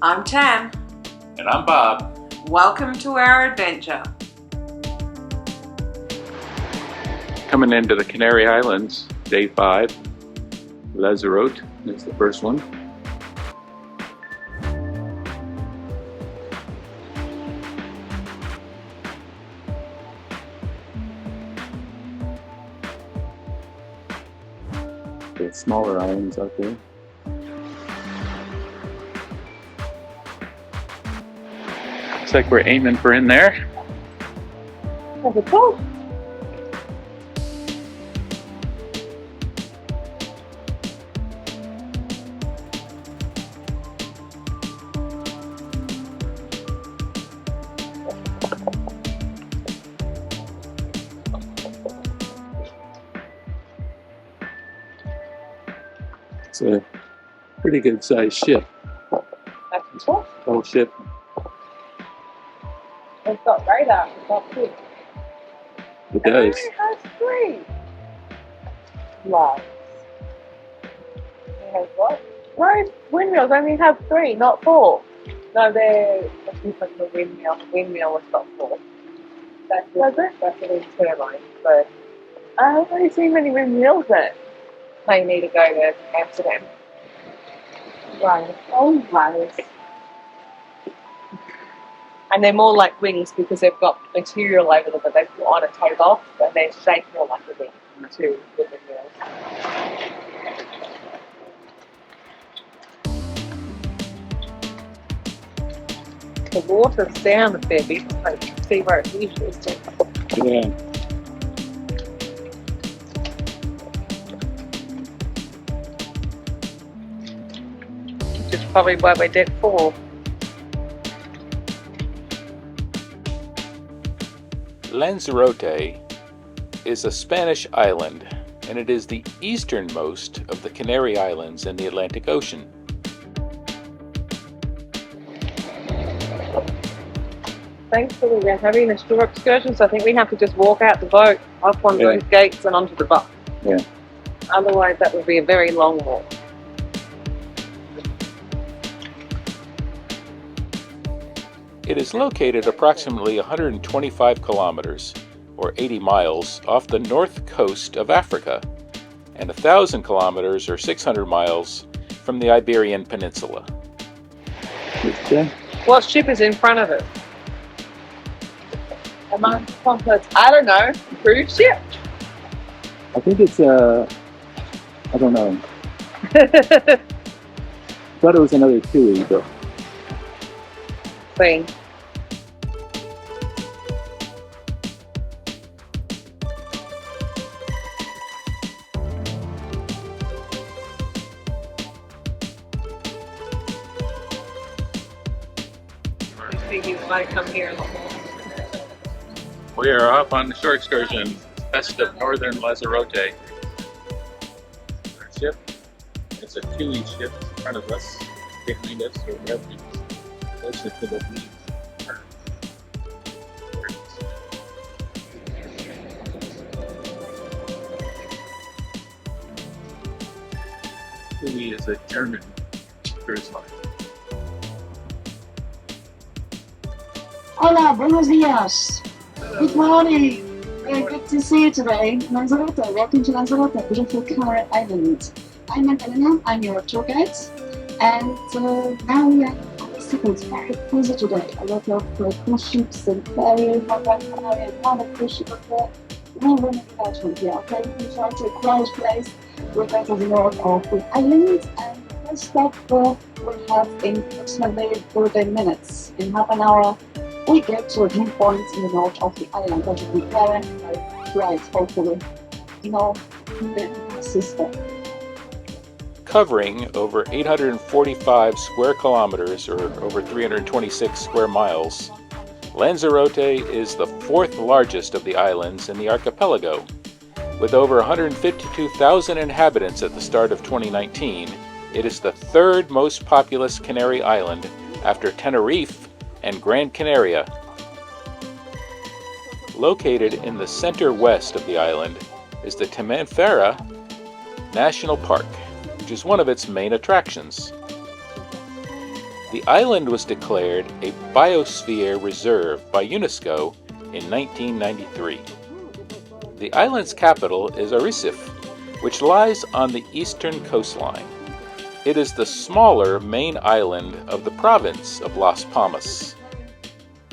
I'm Tam. And I'm Bob. Welcome to our adventure. Coming into the Canary Islands, day 5. Lanzarote is the first one. The smaller islands out there. Looks like we're aiming for in there. Have a talk. It's a pretty good sized ship. That's cool. Whole ship. It's got radar. It's got two. It does. It has 3 lights. It has what? No, windmills only have 3, not 4. No, they're different from the windmill. The windmill has got 4. That's a wind turbine. But I haven't really seen many windmills there. They need to go to Amsterdam. Right. Oh, right. And they're more like wings because they've got material over them that they put on a take off, and they're shaped more like a wing too with the wheels. The water's down a fair bit, so you can see where it usually is. Yeah. Which is probably why we're dead full. Lanzarote is a Spanish island, and it is the easternmost of the Canary Islands in the Atlantic Ocean. Thankfully, we're having a shore excursion, so I think we have to just walk out the boat, up one of those gates and onto the bus. Yeah. Otherwise, that would be a very long walk. It is located approximately 125 kilometers, or 80 miles, off the north coast of Africa, and 1,000 kilometers, or 600 miles, from the Iberian Peninsula. Okay. What ship is in front of it? Among complex, I don't know, cruise ship? I think it's I don't know. Thought it was another TUI, but Thing. I think he's might come here a lot more. we are off on the shore excursion west of northern Lanzarote. Our ship, it's a TUI ship in front of us, behind us, or wherever it is. Closer to the beach. TUI is a German cruise line. Hola, buenos dias. Good morning. Good to see you today. Lanzarote, welcome to Lanzarote, beautiful Canary Island. I'm Angelina, I'm your tour guide. And now we are on the second very busy today. A lot of cruise ships and ferries, Canary, and other cruise ships up there. We're running out from here, okay? We try to a quiet place. We're going to the north of the island, and the first stop we have in approximately 30 minutes. In half an hour, we get to a viewpoint in the north of the island. That will be very bright, hopefully, the system. Covering over 845 square kilometers, or over 326 square miles, Lanzarote is the 4th largest of the islands in the archipelago. With over 152,000 inhabitants at the start of 2019, it is the 3rd most populous Canary island after Tenerife and Gran Canaria. Located in the center-west of the island is the Tenerife National Park, which is one of its main attractions. The island was declared a biosphere reserve by UNESCO in 1993. The island's capital is Arrecife, which lies on the eastern coastline. It is the smaller main island of the province of Las Palmas.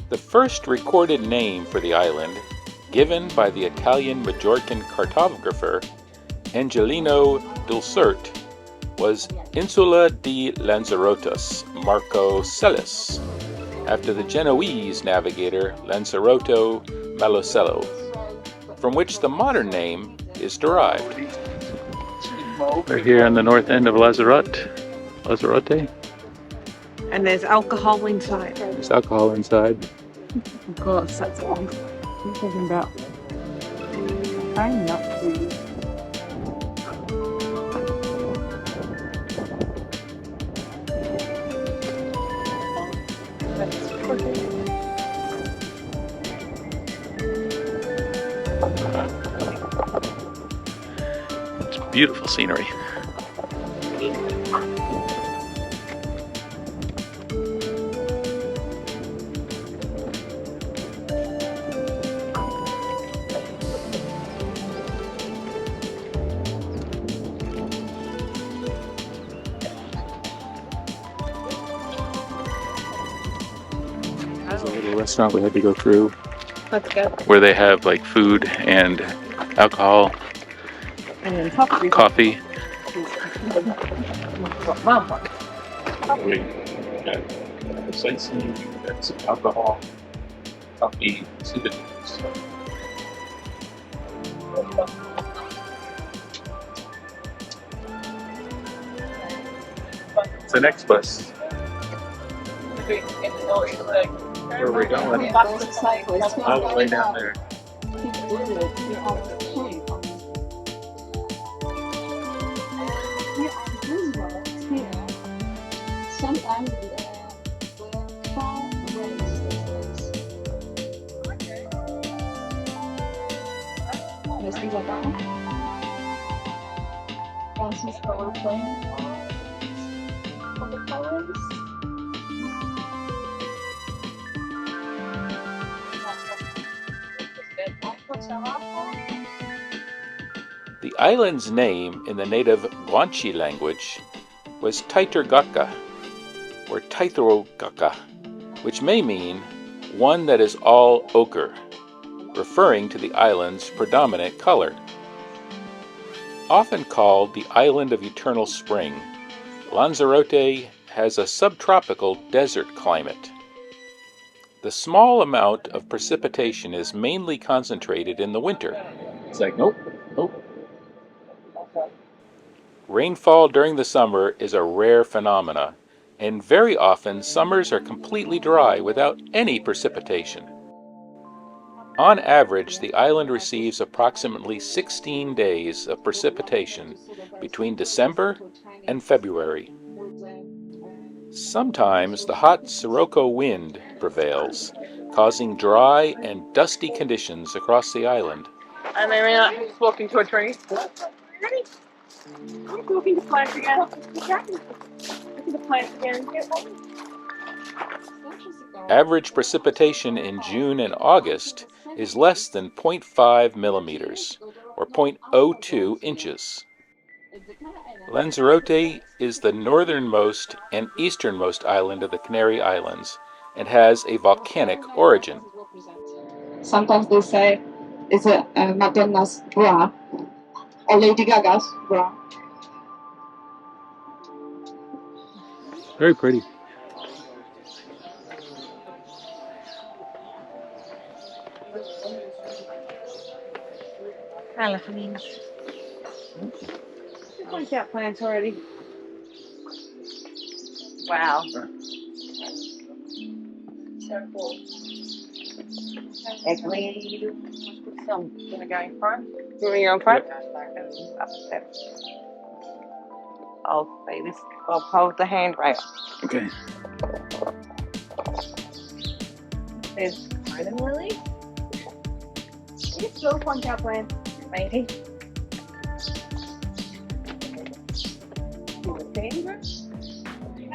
The first recorded name for the island, given by the Italian Majorcan cartographer Angelino Dulcert, was Insula di Lanzarote Marco Celis, after the Genoese navigator Lanzarote Malocello, from which the modern name is derived. We're here on the north end of Lanzarote. And there's alcohol inside. There's alcohol inside. Of course, that's what I'm talking about. I'm not food. It's beautiful scenery. There's a little restaurant we had to go through. Let's go. Where they have like food and alcohol, And then coffee. coffee. Mama. We got sightseeing, we got some alcohol, coffee, souvenirs. It's the next bus. Where are we going? All the way down there. Sometimes we're far away distance. Let's see what that Francisco will play for the colors. The island's name in the native Guanche language was Taitergaka, or Taithrogaka, which may mean one that is all ochre, referring to the island's predominant color. Often called the Island of Eternal Spring, Lanzarote has a subtropical desert climate. The small amount of precipitation is mainly concentrated in the winter. It's like, nope. Rainfall during the summer is a rare phenomena, and very often summers are completely dry without any precipitation. On average, the island receives approximately 16 days of precipitation between December and February. Sometimes the hot Sirocco wind prevails, causing dry and dusty conditions across the island. And then we're just walking to a tree. Ready? I'm walking to plants again. Look at the plants again. Average precipitation in June and August is less than 0.5 millimeters, or 0.02 inches. Lanzarote is the northernmost and easternmost island of the Canary Islands and has a volcanic origin. Sometimes they say it's a Madonna's bra or Lady Gaga's bra. Very pretty. Elephants. Point out plants already. Wow. So cool. Agreed. So I'm gonna go in front. You want to go in front? Up the steps. I'll say this. I'll hold the handrail. Okay. There's garden lily. It's still point out plant. Maybe.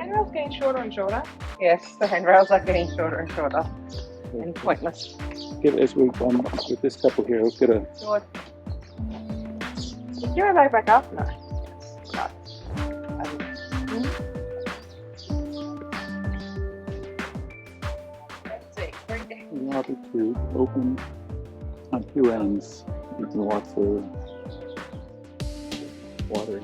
handrail's getting shorter and shorter. Yes, the handrails are getting shorter and shorter and pointless. As we've gone with this couple here, let's get a. Short. Is your leg back up? No. Let's see. Allow it to open on two ends. You can walk through water.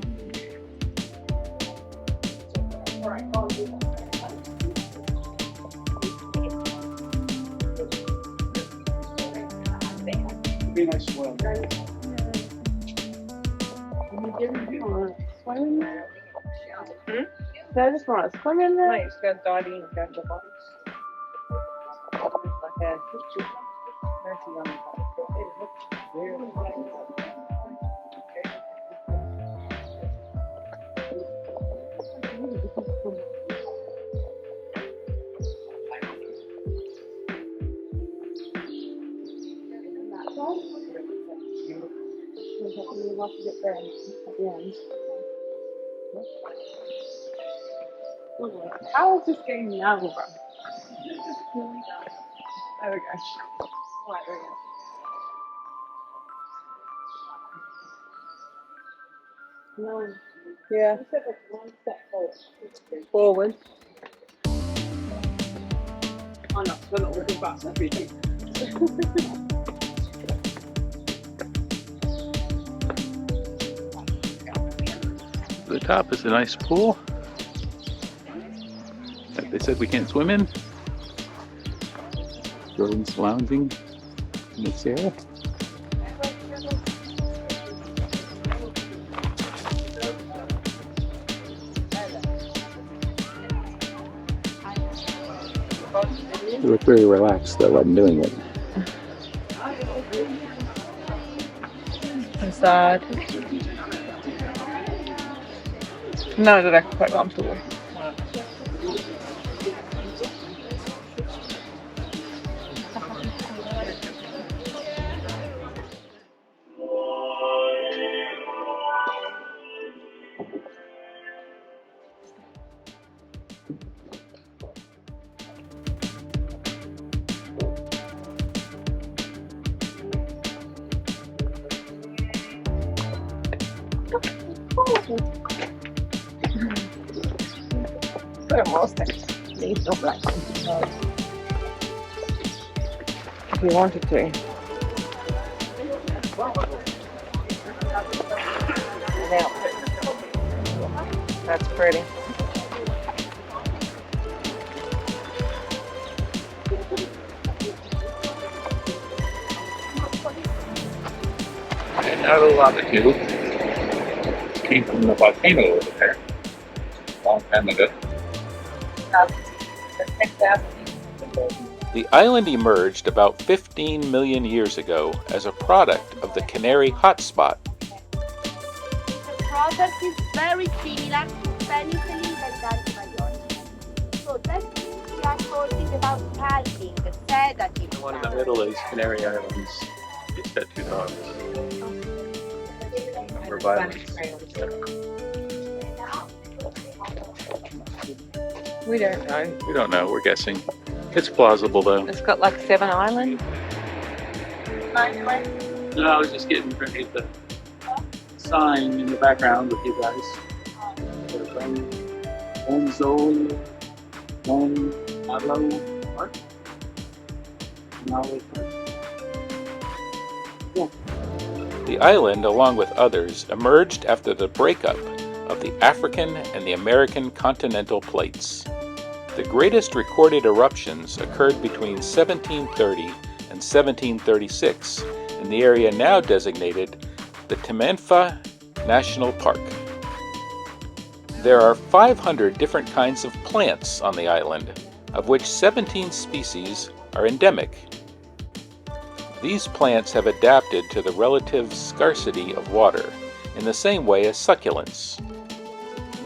Be nice swim. Do I just want to swim in there? No, you just go dive in and go to the bottom. Like a mercy on the How is this getting now, bro? There we go. Right, there we go. No. Yeah. You said like one step forward. Oh no, we're not looking back. The top is a nice pool that they said we can't swim in. Jordan's lounging in the chair. They look very relaxed though when doing it. I'm sad. No, they're quite comfortable. Please don't like them. If you wanted to. Now, that's pretty. And out of longitude came from the volcano over there a long time ago. The island emerged about 15 million years ago as a product of the Canary hotspot. The product is very similar to penicillin and antibiotics. So that's we are talking about calming, sedative. The one in the middle is Canary Islands. It's got two dogs. For violence. We don't know. We don't know, we're guessing. It's plausible though. It's got like 7 islands. No, I was just getting ready the sign in the background with you guys. One Zoe, one Malo Park. The island, along with others, emerged after the breakup of the African and the American continental plates. The greatest recorded eruptions occurred between 1730 and 1736 in the area now designated the Tamanfah National Park. There are 500 different kinds of plants on the island, of which 17 species are endemic. These plants have adapted to the relative scarcity of water in the same way as succulents.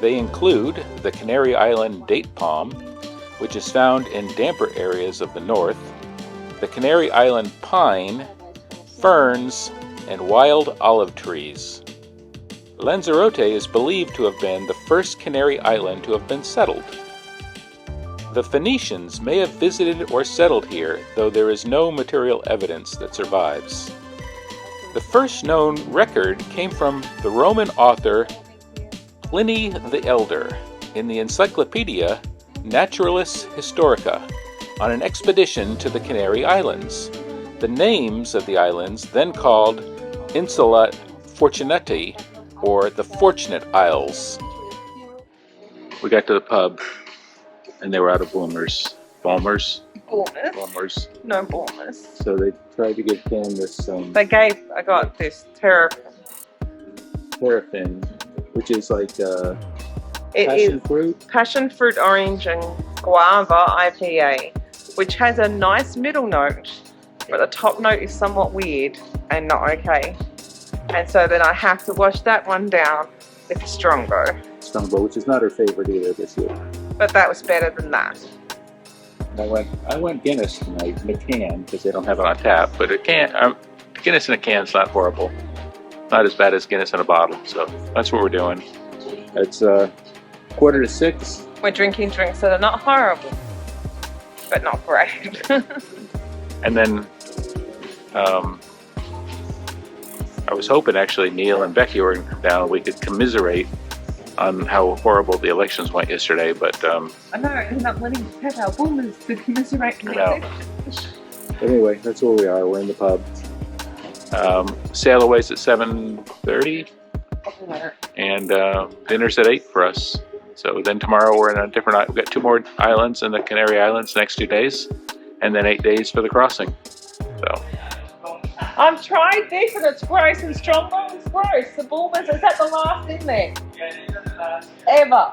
They include the Canary Island date palm, which is found in damper areas of the north, the Canary Island pine, ferns, and wild olive trees. Lanzarote is believed to have been the first Canary island to have been settled. The Phoenicians may have visited or settled here, though there is no material evidence that survives. The first known record came from the Roman author Pliny the Elder in the Encyclopedia Naturalis Historica on an expedition to the Canary Islands. The names of the islands, then called Insula Fortunati, or the Fortunate Isles. We got to the pub, and they were out of boomers. Bombers? Bombers. No bombers. So they tried to give Cam this I got this paraffin, which is like It passion is fruit. passion fruit orange and guava IPA, which has a nice middle note, but the top note is somewhat weird and not okay. And so then I have to wash that one down with Strongbow. Strongbow, which is not her favorite either this year. But that was better than that. I went Guinness tonight in a can because they don't have it on tap. But Guinness in a can is not horrible. Not as bad as Guinness in a bottle. So that's what we're doing. It's 5:45. We're drinking drinks that are not horrible, but not great. And then I was hoping actually Neil and Becky were going to come down and we could commiserate on how horrible the elections went yesterday, but I know, I ended up letting have our boomers to commiserate with No. it. anyway, that's where we are. We're in the pub. Sail away's at 7:30, and dinner's at 8 for us. So then tomorrow we're in a different. We've got 2 more islands in the Canary Islands the next 2 days, and then 8 days for the crossing. So I've tried this and it's gross, and Strongbow is gross. The boomers, is that the last in there? Ever.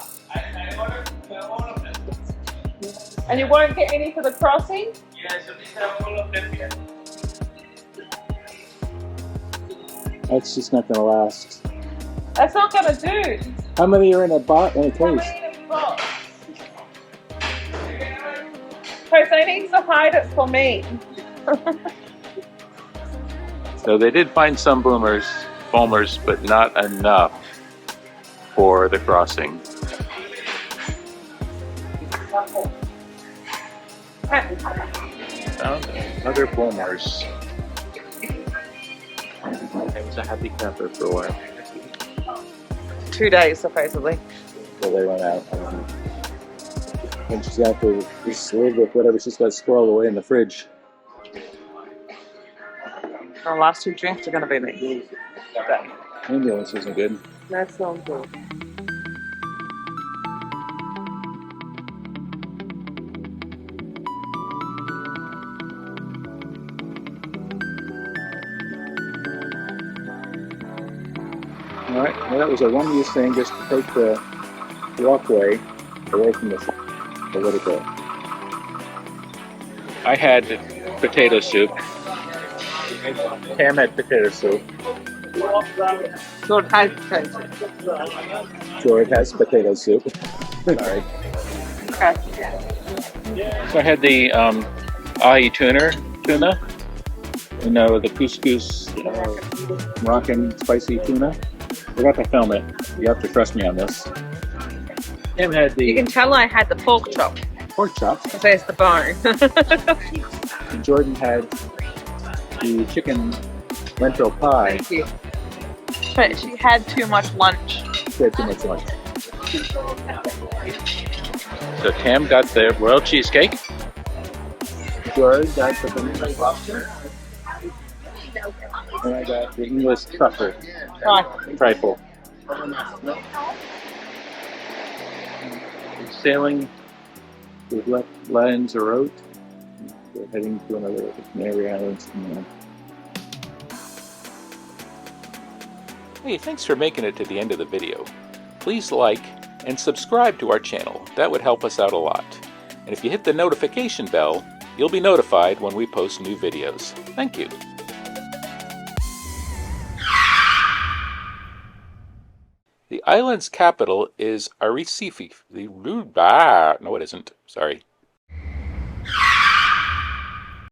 And you won't get any for the crossing? that's just not going to last. That's not gonna do. How many are in a How case? many have you got? Jose needs to hide it for me. So they did find some boomers, but not enough for the crossing. Found other boomers. It was a happy camper for a while. 2 days, supposedly. Well, they went out. And she's got to just live with whatever she's got squirreled away in the fridge. Our last 2 drinks are going to be me. Ambulance isn't good. That's so good. All right, well, that was a one-use thing just to take the walkway away from the political. I had potato soup. Pam had potato soup. Good hesitation. George has potato soup. Sorry. Okay. So I had the ahi tuna, the couscous Moroccan spicy tuna. Forgot to film it. You have to trust me on this. Pam had You the can tell I had the pork chop. pork chops. Because there's the bone. And Jordan had the chicken lentil pie. Thank you. But she had too much lunch. She had too much lunch. So Tam got the royal cheesecake. George got the banana lobster. And I got the English truffle. Trifle. We're sailing with Lanzarote. We're heading to another of the Canary Islands. Hey, thanks for making it to the end of the video. Please like and subscribe to our channel. That would help us out a lot. And if you hit the notification bell, you'll be notified when we post new videos. Thank you. The island's capital is Arrecife. No, it isn't. Sorry.